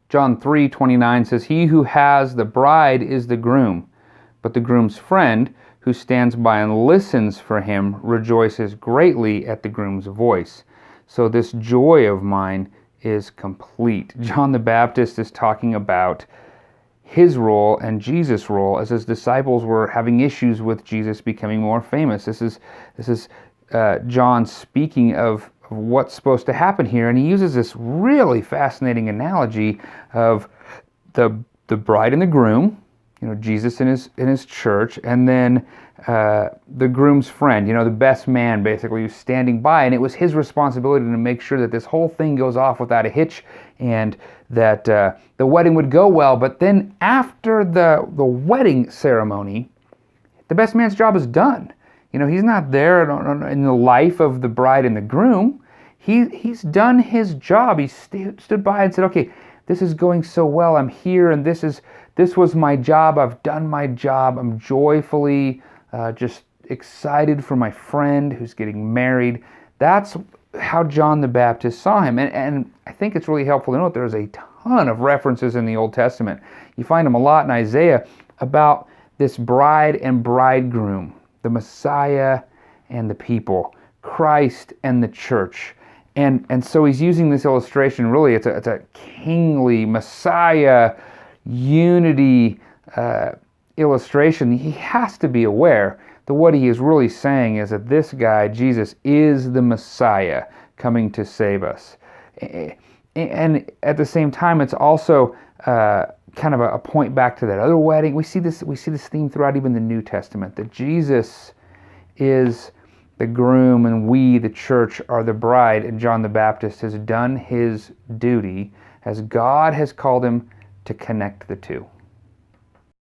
John 3:29 says, "He who has the bride is the groom, but the groom's friend who stands by and listens for him rejoices greatly at the groom's voice." So this joy of mine is complete. John the Baptist is talking about his role and Jesus' role as his disciples were having issues with Jesus becoming more famous. This is John speaking of what's supposed to happen here, and he uses this really fascinating analogy of the bride and the groom, Jesus in his church, and then the groom's friend, the best man, basically, who's standing by, and it was his responsibility to make sure that this whole thing goes off without a hitch, and that the wedding would go well. But then after the wedding ceremony, the best man's job is done. He's not there in the life of the bride and the groom. He's done his job. He stood by and said, "Okay, this is going so well. I'm here, and this was my job. I've done my job. I'm joyfully just excited for my friend who's getting married." That's how John the Baptist saw him. And I think it's really helpful to note there's a ton of references in the Old Testament. You find them a lot in Isaiah about this bride and bridegroom, the Messiah and the people, Christ and the church. And so he's using this illustration. Really, it's a kingly Messiah unity illustration. He has to be aware that what he is really saying is that this guy, Jesus, is the Messiah coming to save us. And at the same time, it's also kind of a point back to that other wedding. We see this theme throughout even the New Testament, that Jesus is the groom and we, the church, are the bride, and John the Baptist has done his duty as God has called him to connect the two.